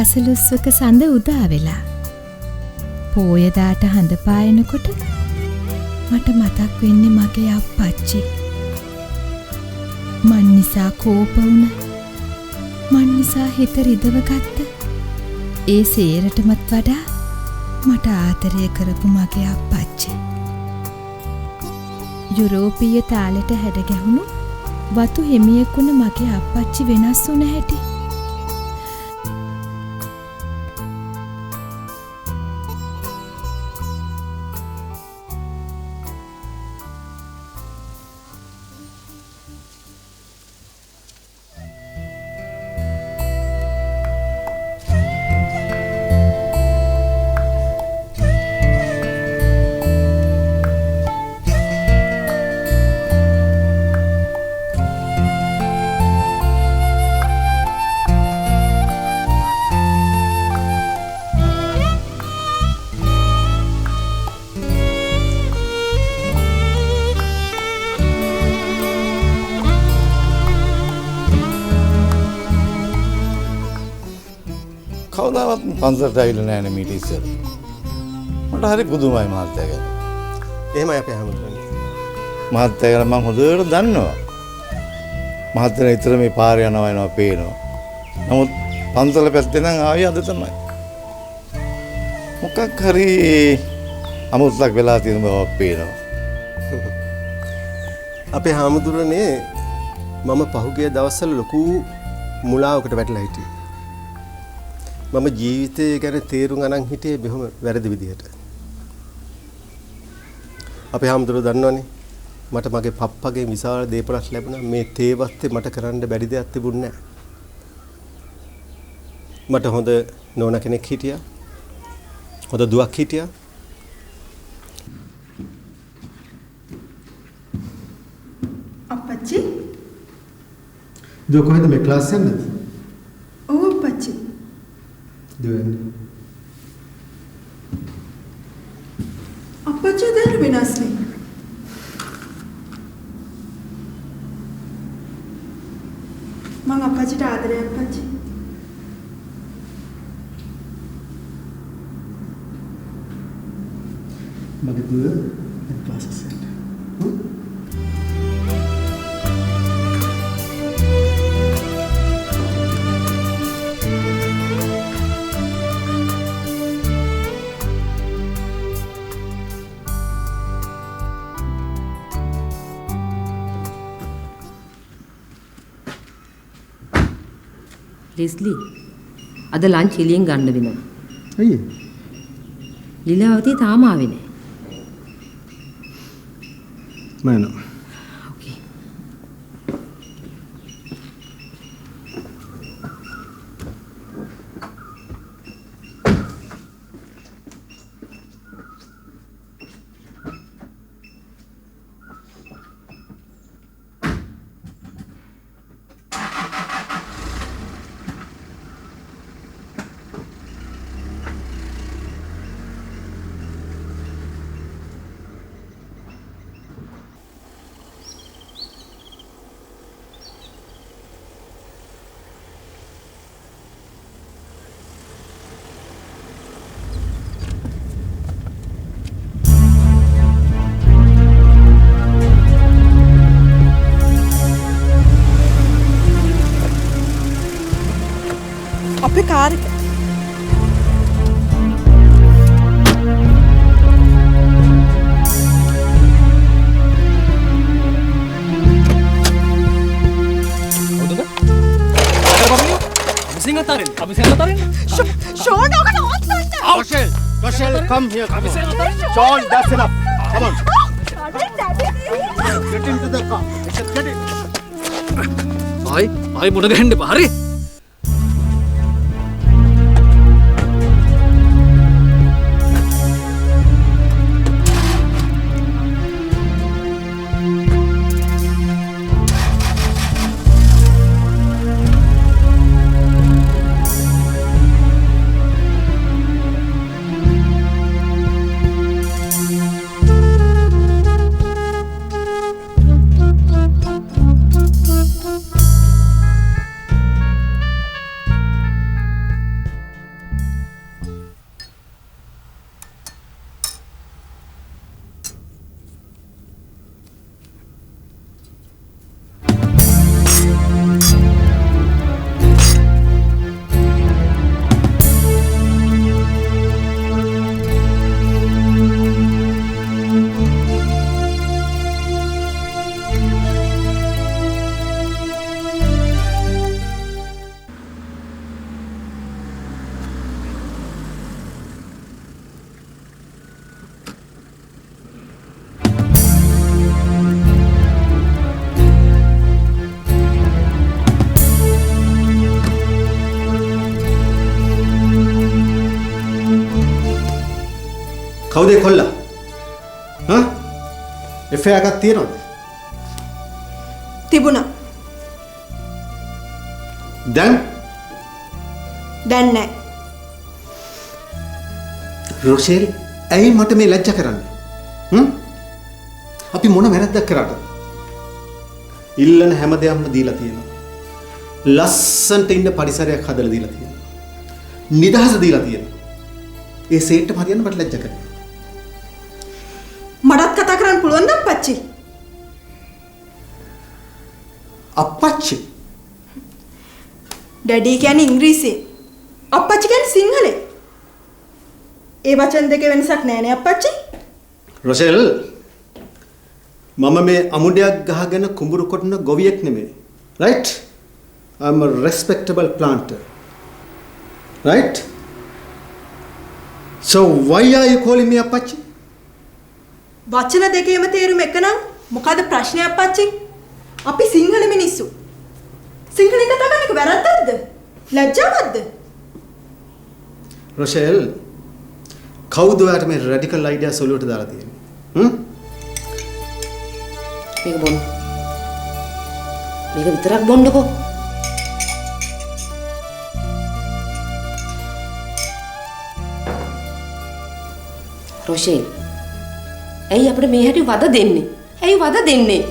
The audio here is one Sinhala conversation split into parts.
පසළොස්වක සඳ උදා වෙලා. පෝයදාට හඳ පායනකොට මට මතක් වෙන්නේ මගේ අප්පච්චි. මන් නිසා කෝප වුණ, මන් නිසා හිත රිදව ගත්ත, ඒ සේරටමත් වඩා මට ආදරය කරපු මගේ අප්පච්චි. යුරෝපීය තාලෙට හැඩ ගැහුණු වතු හිමියෙක් වුණ මගේ අප්පච්චි වෙනස් වුණ හැටි. කවදාවත් පන්සලට ඇවිල්ලා නැහැ නේ මීට ඉස්සෙල්ලා. මට හරි පුදුමයි මහත්තයා ගැන. එහෙමයි අපේ හැමෝටම. මහත්තයා ගැන මම හොඳට දන්නවා. මහත්තයා විතර මේ පාරේ යනවා පේනවා. නමුත් පන්සල පැත්තේ නම් ආවේ අද තමයි. මොකක් හරි අමුත්තක් වෙලා තියෙන බවක් පේනවා. අපේ හැමෝටනේ මම පහුගිය දවස්වල ලොකු මුලාවකට වැටලා හිටියේ. මම ජීවිතය ගැන තේරුම් ගන්න හිටියේ බොහොම වැරදි විදිහට. අපේ හැමෝටම දන්නවනේ මට මගේ පප්පගේ විශාල දේපලක් ලැබුණා. මේ තේවත්තේ මට කරන්න බැරි දෙයක් තිබුණේ නැහැ. මට හොඳ නෝනා කෙනෙක් හිටියා. හොඳ දුවක් හිටියා. අප්පච්චි දුව කොහෙද මේ ක්ලාස් යන්නේ? ඔව් අප්පච්චි. දුවන්නේ. අප්පච්චි දැන් වෙනස් නේ. මම අප්පච්චිට ආදරේ අප්පච්චි. මගේ දුව ක්ලාස් එකේ. ලෙස්ලි අද ලන්ච් එළියෙන් ගන්න වෙනවා. අයියේ. ලීලාවතී තාම ආවේ නැහැ. මම ඕකේ. අපේ කාර් එක. Sean, Rochelle, come here. Come on. Sean, that's enough. Come on. Get into the car. Get in. ආයි මුණ ගහන්න එපා. හරි? කවුද ඒ කොල්ලා? හා? FIR එකක් තියෙනවද? තිබුණා. දැන් නැහැ. රොෂෙල් ඇයි මට මේ ලැජ්ජ කරන්නේ? අපි මොන වැරද්දක් කරාද? ඉල්ලන හැම දෙයක්ම දීලා තියෙනවා. ලස්සන්ට ඉන්න පරිසරයක් හදලා දීලා තියෙනවා. නිදහස දීලා තියෙනවා. ඒ සේට්ටම හරියන්න මට ලැජ්ජ කරනවා. මටත් කතා කරන්න පුළුවන්ද අප්පච්චි? අප්පච්චි ඩැඩි කියන්නේ ඉංග්‍රීසියෙන්. අප්පච්චි කියන්නේ සිංහලෙන්. ඒ වචන දෙකේ වෙනසක් නැහැ නේ අප්පච්චි? රොෂෙල් මම මේ අමුඩයක් ගහගෙන කුඹුරු කොටන ගොවියෙක් නෙමෙයි. right? I'm a respectable planter. Right? So why are you calling me අප්පච්චි? වචන දෙකේම තේරුම එක නම් මොකද ප්‍රශ්නේ අප්පච්චි? අපි සිංහල මිනිස්සු. සිංහලෙන් කතා කරන එක වැරද්දක්ද? ලැජ්ජාවක්ද? රොෂෙල් කවුද ඔයාට මේ රැඩිකල් අයිඩියාස් ඔලුවට දාලා තියෙන්නේ? මේක බොන්න. මේක විතරක් බොන්නකෝ. රොෂෙල් ඇයි අපිට මේ හැටි වද දෙන්නේ? ඇයි වද දෙන්නේ?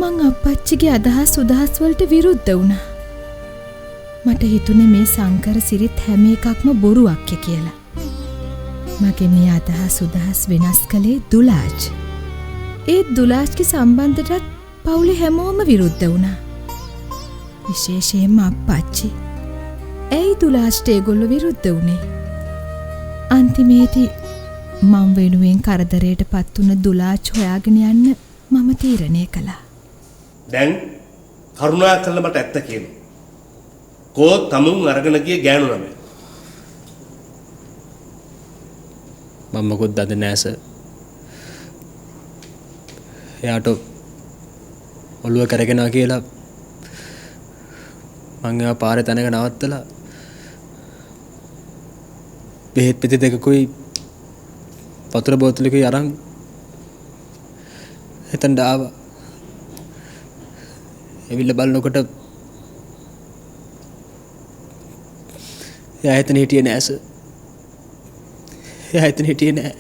මං අප්පච්චිගේ අදහස් උදහස් වලට විරුද්ධ වුණා. මට හිතුනේ මේ සංකර සිරිත් හැම එකක්ම බොරුවක් කියලා. මගේ මේ අදහස් උදහස් වෙනස් කළේ දුලාජ්. ඒ දුලාජ්ගේ සම්බන්ධයටත් පවුලේ හැමෝම විරුද්ධ වුණා. විශේෂයෙන්ම අප්පච්චි. ඇයි දුලාජ්ට ඒගොල්ලෝ විරුද්ධ වුණේ? අන්තිමේදී මම වෙනුවෙන් කරදරයට පත් වුණ දුලාජ් හොයාගෙන යන්න මම තීරණය කළා. දැන් කරුණා කළා මට ඇත්ත කියන්න. කෝ තමුන් අරගෙන ගිය ගෑනු ළමයි. මම මොකොත් දන්නේ නැහැ සර්. එයාට ඔළුව කරගෙනවා කියලා මං එයා පාරේ තැනක නවත්තලා බෙහෙත් පෙති දෙකකුයි වතුර බෝතලකුයි අරන් එතනට ආවා. එවිල්ලා බලනකොට එයා එතන හිටියේ නෑ සර්. එයා එතන හිටියේ නෑ.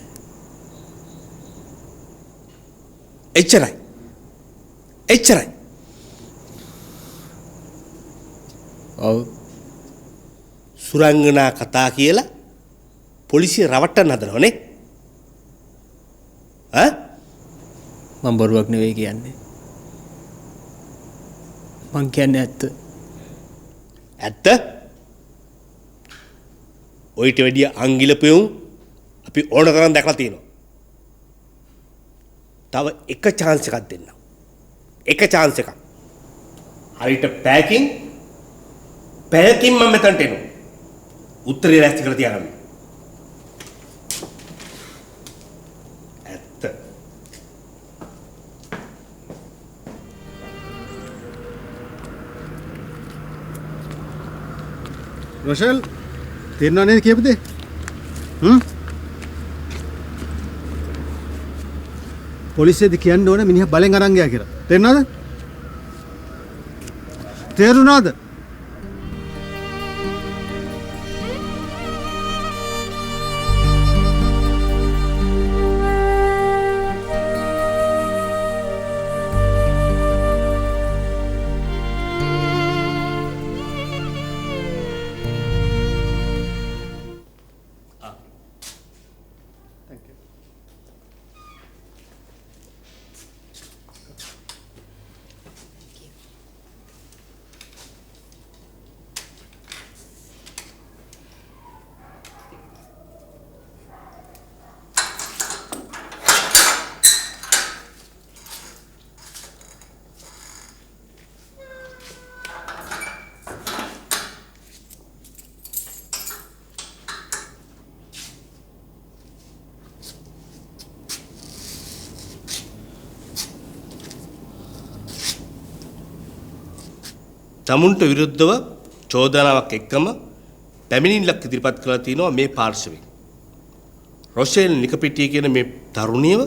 එච්චරයි. ඔව්. සුරංගනා කතා කියලා පොලිසිය රවට්ටන්න හදනව නේ? ඈ? මම බොරුවක් නෙවෙයි කියන්නේ. මං කියන්නේ ඇත්ත. ඇත්ත? ඔයිට වැඩිය අංගිල පෙවුම් අපි ඕන තරම් දැකලා තියෙනවා. තව එක chance එකක් දෙන්න. එක chance එකක්. හරියට පැයකින් මම මෙතනට එනවා. උත්තරේ රැස්ති කරලා තියාගන්න. ඇත්ත. රොෂෙල් තේරෙනව නේද කියපු දේ? පොලිසියද කියන්න ඕනේ මිනිහා බලෙන් අරන් ගියා කියලා. තේරුණාද? තේරුණාද? තමුන්ට විරුද්ධව චෝදනාවක් එක්කම පැමිණිල්ලක් ඉදිරිපත් කළා තිනවා මේ පාර්ශවයෙන්. රොෂෙල් නිකපිටිය කියන මේ තරුණියව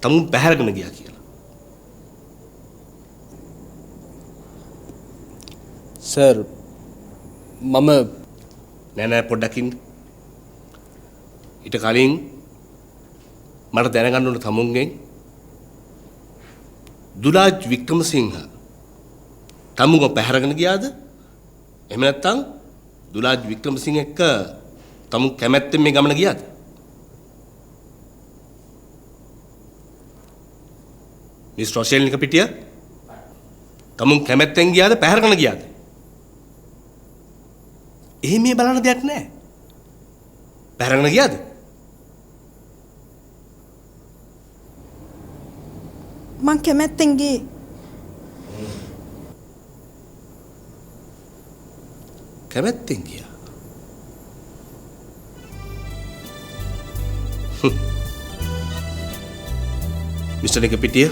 තමුන් පැහැරගෙන ගියා කියලා. සර් මම නෑ පොඩ්ඩක් ඉන්න. ඊට කලින් මට දැනගන්න ඕන තමුන්ගෙන් දුලාජ් වික්‍රමසිංහ තමුන්ව පැහැරගෙන ගියාද? එහෙම නැත්නම් දුලාජ් වික්‍රමසිංහ එක්ක තමුන් කැමැත්තෙන් මේ ගමන ගියාද? මිස් රොෂෙල් නිකපිටිය තමුන් කැමැත්තෙන් ගියාද පැහැරගෙන ගියාද? එහෙම මේ බලන්න දෙයක් නැහැ. පැහැරගෙන ගියාද? මං කැමැත්තෙන් ගියේ. කැමැත්තෙන් ගියා. මිස්ටර් නිකපිටිය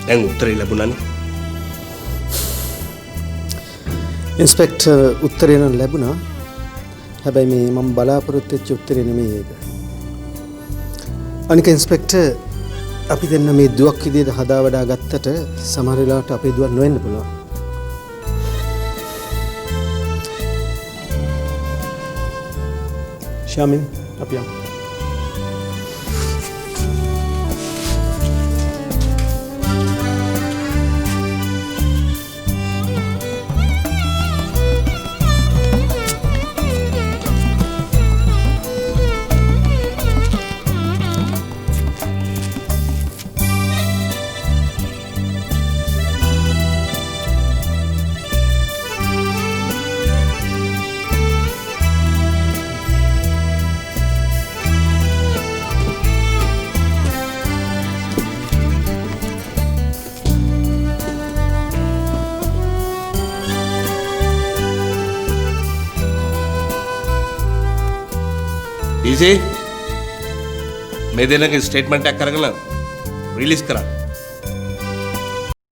දැන් උත්තරේ ලැබුණානේ. ඉන්ස්පෙක්ටර් උත්තරේ නම් ලැබුණා. හැබැයි මේ මම බලාපොරොත්තු වෙච්ච උත්තරේ නෙමෙයි ඒක. අනික ඉන්ස්පෙක්ටර් අපි දෙන්න මේ දුවක් විදියට හදා වඩා ගත්තට සමහර වෙලාවට අපේ දුවක් නොවෙන්න පුළුවන්. ශාමින් අපි යමු. ඊසේ මේ දෙන්නගේ ස්ටේට්මන්ට් එකක් අරගෙන රිලීස් කරන්න.